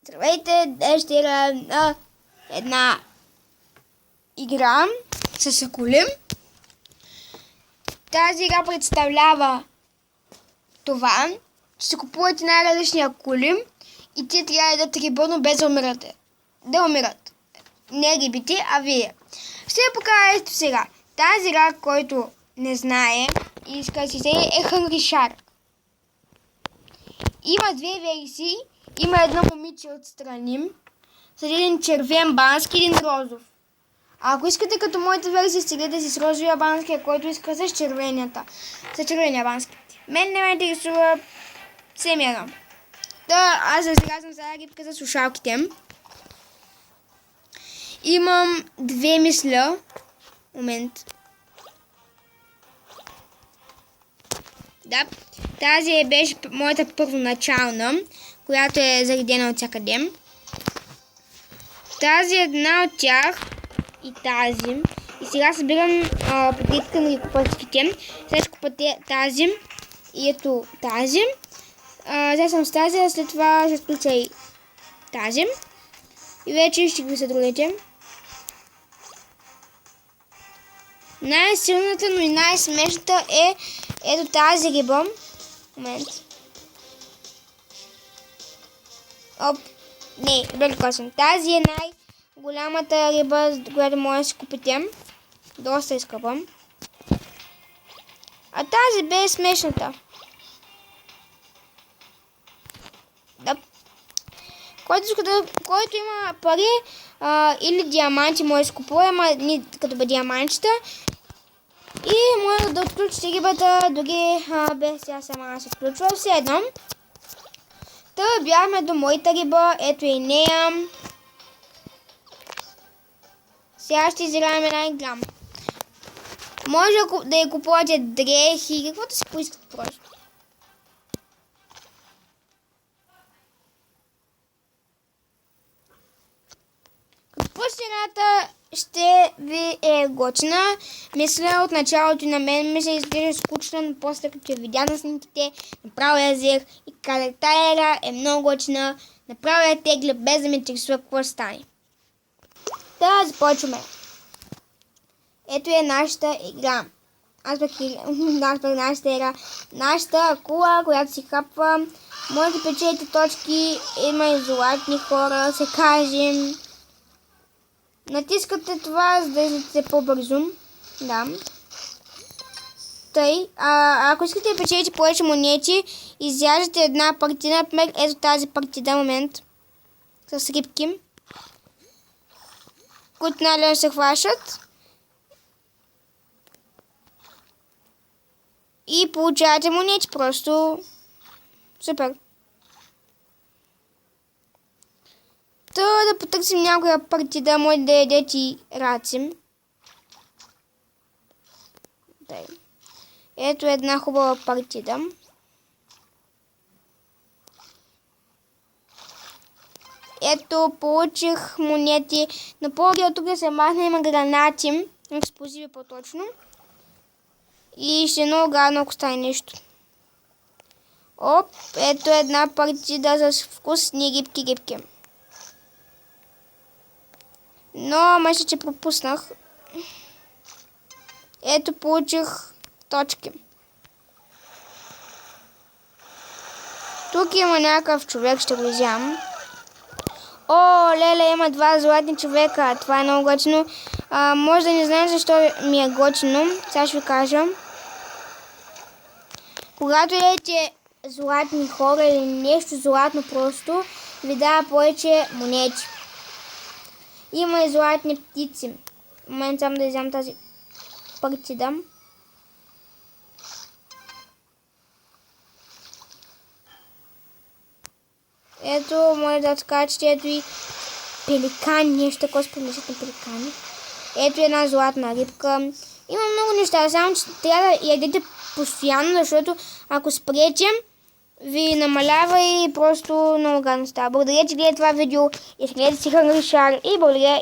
Здравейте, днес ще играем на една игра с акули. Тази игра представлява това, че се купувате най-различни акули и те трябва да дадат рибърно без да умират. Не рибите, а вие. Ще я покажа ето сега. Тази игра, който не знае и иска да си взе, е Hungry Shark. Има две версии. Има едно момиче отстрани с един червен бански и един розов. А ако искате като моята версия, стигате си с розовия бански, а който иска с червения бански. Мен не ме интересува всеми едно. Аз разказвам сега рибка за слушалките. Имам две мисля. Момент. Да, тази беше моята първоначална, която е заредена от всякъде. Тази е една от тях и тази. И сега събирам пакетите на рибопътските. Сега ще купа тази и ето тази. Сега съм с тази, а след това ще включа и тази. И вече ще ги са другите. Най-силната, но и най-смешната е ето тази риба. Момент. Оп. Не, великосен. Тази е най-голямата риба, която може да си купите. Доста е скъпа. А тази бе смешната. Да. Който има пари или диаманти може да си купува, ама не като бе диамантчета. И може да отключите рибата, дори без сега сама се отключва. Все едно. Та бяхме до моята риба. Ето и нея. Сега ще изиграем една игра. Може да я купувате дрехи, каквото си поискате просто. Играта ще ви е готина. Мисля от началото на мен ми се изглежда скучно, но после като я видя на снимките, направо я взех и казах, тая игра е много готина. Направо я тегля без да ме интересува какво ще стане. Да, започваме. Ето е нашата игра. Аз пък нашата игра. Нашата акула, която си хапва. Може да печелите точки. Има и златни хора, се кажем. Натискате това, за да излезете по-бързо. Да. Тъй. Ако искате да печелите повече монети, изяждате една партида. Например, ето тази партида, момент. С рибки. Които най-лесно се хващат. И получавате монети. Просто супер. Да потърсим някоя партида, може да ядете и раци. Ето една хубава партида. Ето, получих монети. На по-отдел тук да се махне, има гранати. Експлозиви по-точно. И ще е много гадно, ако стане нещо. Оп, ето една партида с вкусни рибки. Но мисля, че пропуснах. Ето, получих точки. Тук има някакъв човек, ще го вземам. О, леле, има два златни човека. Това е много готино. Може да не знам защо ми е готино. Сега ще ви кажа. Когато ядете златни хора или нещо златно просто, ви дава повече монети. Има и златни птици. В момент само да вземам тази партида. Ето, може да откачате, ето и пеликани, нещо такова с помислят на пеликани. Ето една златна рибка. Има много неща, само че трябва да ядете постоянно, защото ако спрете, ви намалява и просто много гадно става. Благодаря, че гледате това видео и гледате си Hungry Shark и благодаря